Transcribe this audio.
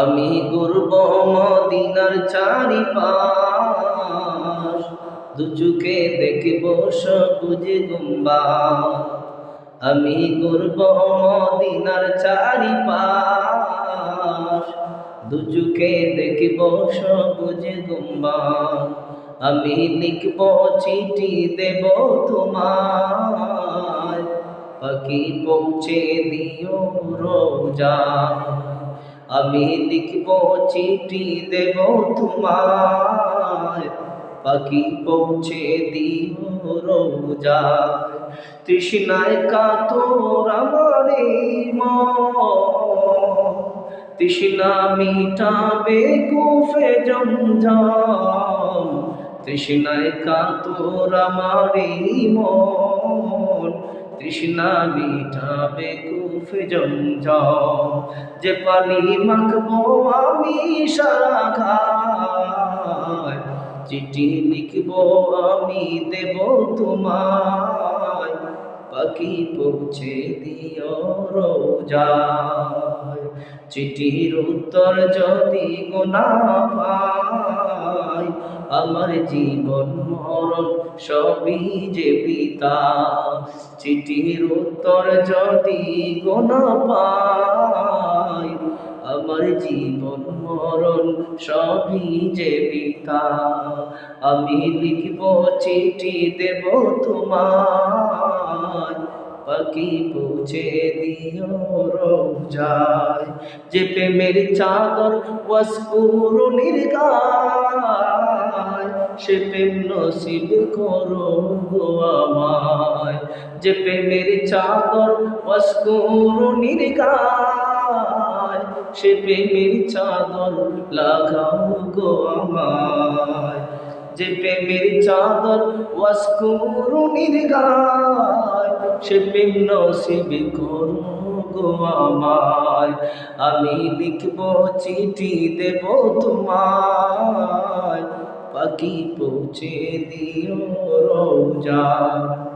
আমি ঘুরব মদিনার চারিপাশ, দু চোখে দেখব সবুজ গুম্বাদ। আমি ঘুরব মদিনার চারিপাশ, দু চোখে দেখব সবুজ গুম্বাদ। আমি লিখব চিঠি দেব তোমায়, পাখি পৌঁছে দিও রোজায়। আমি লিখব চিঠি দেব তোমায়, পাখি পৌঁছে দিও রোজায়। তৃষ্ণায় কাতর আমার এই মন, তৃষ্ণা মিটাবে কুফে জমজম। তৃষ্ণায় কাতর আমার এই মন, তৃষ্ণা মিটাবে কুফে জমজম। যে পানি মাখবো আমি সারা গায়, চিঠি লিখবো আমি দেব তোমায়, পাখি পৌঁছে দিও রোজায়। চিঠির উত্তর যদি গোনা পাই, আমার জীবন মরণ সবই যে পিতা। চিঠির উত্তর যদি গোনা পাই, আমার জীবন মরণ সবই যে পিতা। আমি লিখব চিঠি দেব তোমায়, পাখি পৌঁছে দিও রোজায়। যে প্রেমের চাদর ওয়াসকুরুনির গায়, সে প্রেম নসিব করো গো আমায়। যে প্রেমের চাদর ওয়াসকুরুনির গায়, সে প্রেমের চাদর লাগাও গো আমায়। যে প্রেমের চাদর ওয়াসকুরুনির গায়, সে প্রেম নসিব করো গো আমায়। আমি লিখব চিঠি দেব তোমায়, পাখি পৌঁছে দিও রোজায়।